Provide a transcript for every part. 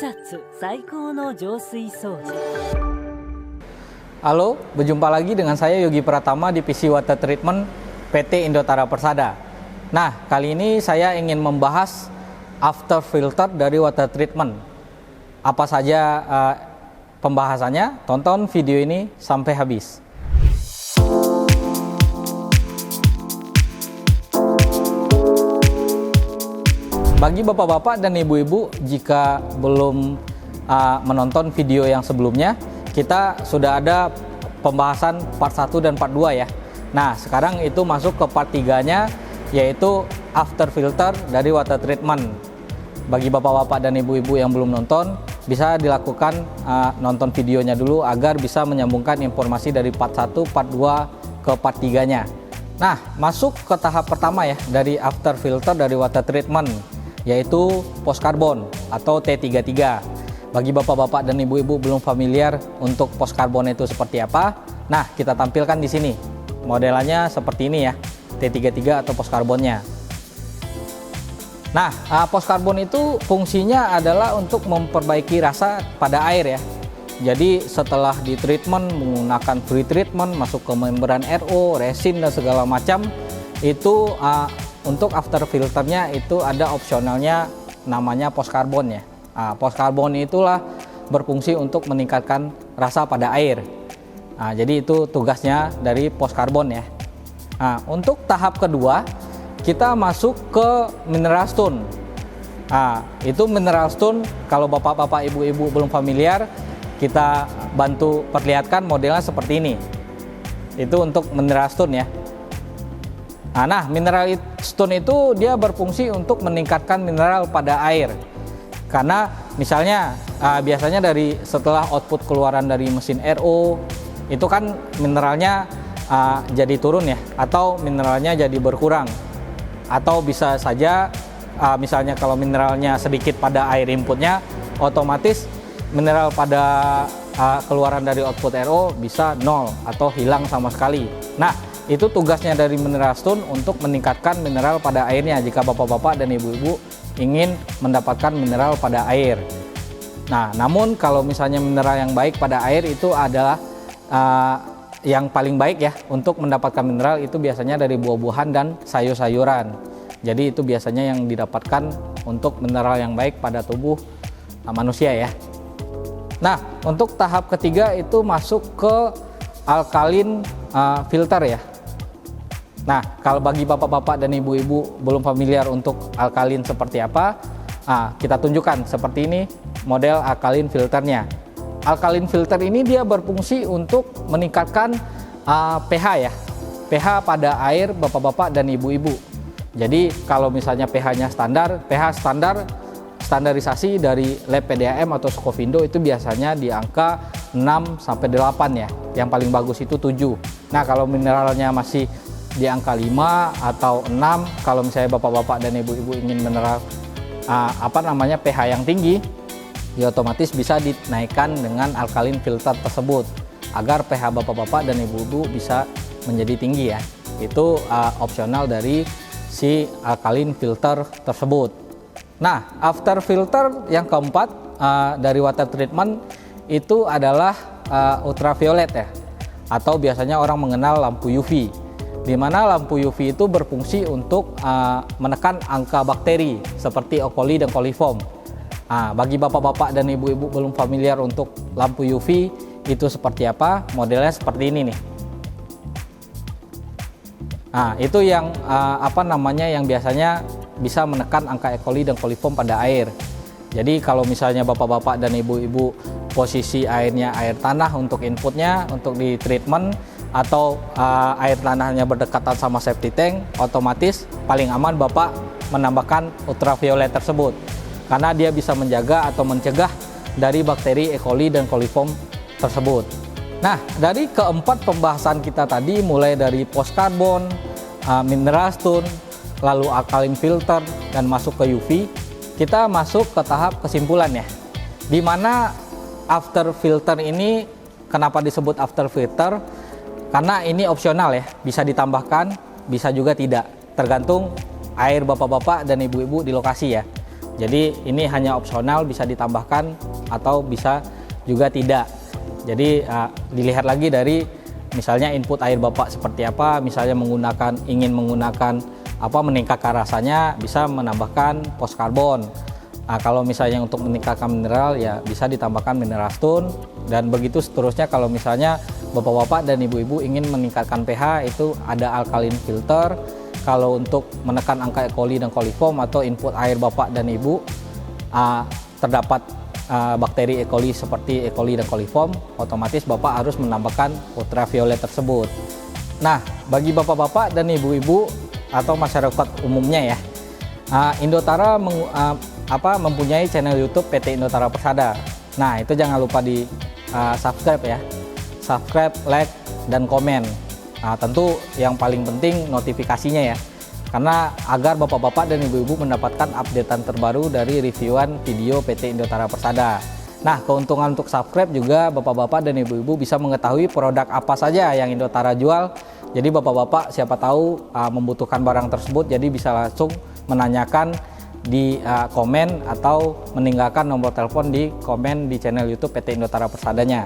草津最高の浄水掃除。 Halo, berjumpa lagi dengan saya Yogi Pratama, Divisi Water Treatment PT Indotara Persada. Nah, kali ini saya ingin membahas after filter dari water treatment. Apa saja pembahasannya? Tonton video ini sampai habis. Bagi bapak-bapak dan ibu-ibu, jika belum menonton video yang sebelumnya, kita sudah ada pembahasan part 1 dan part 2 ya. Nah, sekarang itu masuk ke part 3-nya, yaitu after filter dari water treatment. Bagi bapak-bapak dan ibu-ibu yang belum nonton, bisa dilakukan nonton videonya dulu agar bisa menyambungkan informasi dari part 1, part 2 ke part 3-nya. Nah, masuk ke tahap pertama ya dari after filter dari water treatment, yaitu post carbon atau T33. Bagi bapak-bapak dan ibu-ibu belum familiar untuk post carbon itu seperti apa, nah kita tampilkan di sini. Modelannya seperti ini ya, T33 atau post carbonnya. Nah, post carbon itu fungsinya adalah untuk memperbaiki rasa pada air ya. Jadi setelah di treatment menggunakan free treatment, masuk ke membran RO, resin dan segala macam, itu untuk after filternya itu ada opsionalnya namanya post carbon ya. Post carbon itulah berfungsi untuk meningkatkan rasa pada air. Jadi itu tugasnya dari post carbon ya. Untuk tahap kedua kita masuk ke mineral stone. Itu mineral stone, kalau bapak-bapak ibu-ibu belum familiar, kita bantu perlihatkan modelnya seperti ini. Itu untuk mineral stone ya. Nah, mineral stone itu dia berfungsi untuk meningkatkan mineral pada air. Karena misalnya biasanya dari setelah output keluaran dari mesin RO itu kan mineralnya jadi turun ya, atau mineralnya jadi berkurang. Atau bisa saja misalnya kalau mineralnya sedikit pada air inputnya, otomatis mineral pada keluaran dari output RO bisa nol atau hilang sama sekali. Nah, itu tugasnya dari mineral stone untuk meningkatkan mineral pada airnya jika bapak-bapak dan ibu-ibu ingin mendapatkan mineral pada air. Nah, namun kalau misalnya mineral yang baik pada air itu adalah yang paling baik ya untuk mendapatkan mineral itu biasanya dari buah-buahan dan sayur-sayuran. Jadi itu biasanya yang didapatkan untuk mineral yang baik pada tubuh manusia ya. Nah, untuk tahap ketiga itu masuk ke alkaline filter ya. Nah, kalau bagi bapak-bapak dan ibu-ibu belum familiar untuk alkalin seperti apa, kita tunjukkan seperti ini model alkalin filternya. Alkalin filter ini dia berfungsi untuk meningkatkan pH ya, pH pada air bapak-bapak dan ibu-ibu. Jadi kalau misalnya pH-nya standar, pH standarisasi dari lab PDAM atau Scovindo itu biasanya di angka 6 sampai 8 ya. Yang paling bagus itu 7. Nah, kalau mineralnya masih di angka 5 atau 6, kalau misalnya bapak-bapak dan ibu-ibu ingin mineral pH yang tinggi, ya otomatis bisa dinaikkan dengan alkalin filter tersebut agar pH bapak-bapak dan ibu-ibu bisa menjadi tinggi ya. Itu opsional dari si alkalin filter tersebut. Nah, after filter yang keempat dari water treatment itu adalah ultraviolet ya, atau biasanya orang mengenal lampu UV. Di mana lampu UV itu berfungsi untuk menekan angka bakteri seperti E. coli dan coliform. Bagi bapak-bapak dan ibu-ibu belum familiar untuk lampu UV itu seperti apa, modelnya seperti ini nih. Itu yang yang biasanya bisa menekan angka E. coli dan coliform pada air. Jadi kalau misalnya bapak-bapak dan ibu-ibu posisi airnya air tanah untuk inputnya untuk di treatment, atau air tanahnya berdekatan sama septic tank, otomatis paling aman bapak menambahkan ultraviolet tersebut karena dia bisa menjaga atau mencegah dari bakteri E. coli dan coliform tersebut. Nah, dari keempat pembahasan kita tadi, mulai dari post carbon, mineral stone, lalu alkaline filter dan masuk ke UV, kita masuk ke tahap kesimpulan ya, di mana after filter ini kenapa disebut after filter? Karena ini opsional ya, bisa ditambahkan, bisa juga tidak, tergantung air bapak-bapak dan ibu-ibu di lokasi ya. Jadi ini hanya opsional, bisa ditambahkan atau bisa juga tidak. Jadi dilihat lagi dari misalnya input air Bapak seperti apa, misalnya ingin menggunakan meningkatkan rasanya, bisa menambahkan pos karbon. Nah, kalau misalnya untuk meningkatkan mineral ya bisa ditambahkan mineral stone, dan begitu seterusnya. Kalau misalnya bapak-bapak dan ibu-ibu ingin meningkatkan pH, itu ada alkaline filter. Kalau untuk menekan angka E. coli dan coliform atau input air bapak dan ibu terdapat bakteri E. coli seperti E. coli dan coliform, otomatis bapak harus menambahkan ultraviolet tersebut. Nah, bagi bapak-bapak dan ibu-ibu atau masyarakat umumnya ya, Indotara mempunyai channel YouTube PT Indotara Persada. Nah, itu jangan lupa di subscribe ya, subscribe, like, dan komen. Nah, tentu yang paling penting notifikasinya ya, karena agar bapak-bapak dan ibu-ibu mendapatkan updatean terbaru dari reviewan video PT Indotara Persada. Nah, keuntungan untuk subscribe juga, bapak-bapak dan ibu-ibu bisa mengetahui produk apa saja yang Indotara jual. Jadi bapak-bapak siapa tahu membutuhkan barang tersebut, jadi bisa langsung menanyakan di komen atau meninggalkan nomor telepon di komen di channel YouTube PT Indotara Persadanya.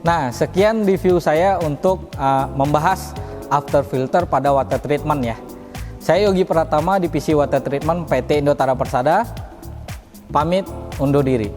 Nah, sekian review saya untuk membahas after filter pada water treatment ya. Saya Yogi Pratama, Divisi Water Treatment PT Indotara Persada, pamit undur diri.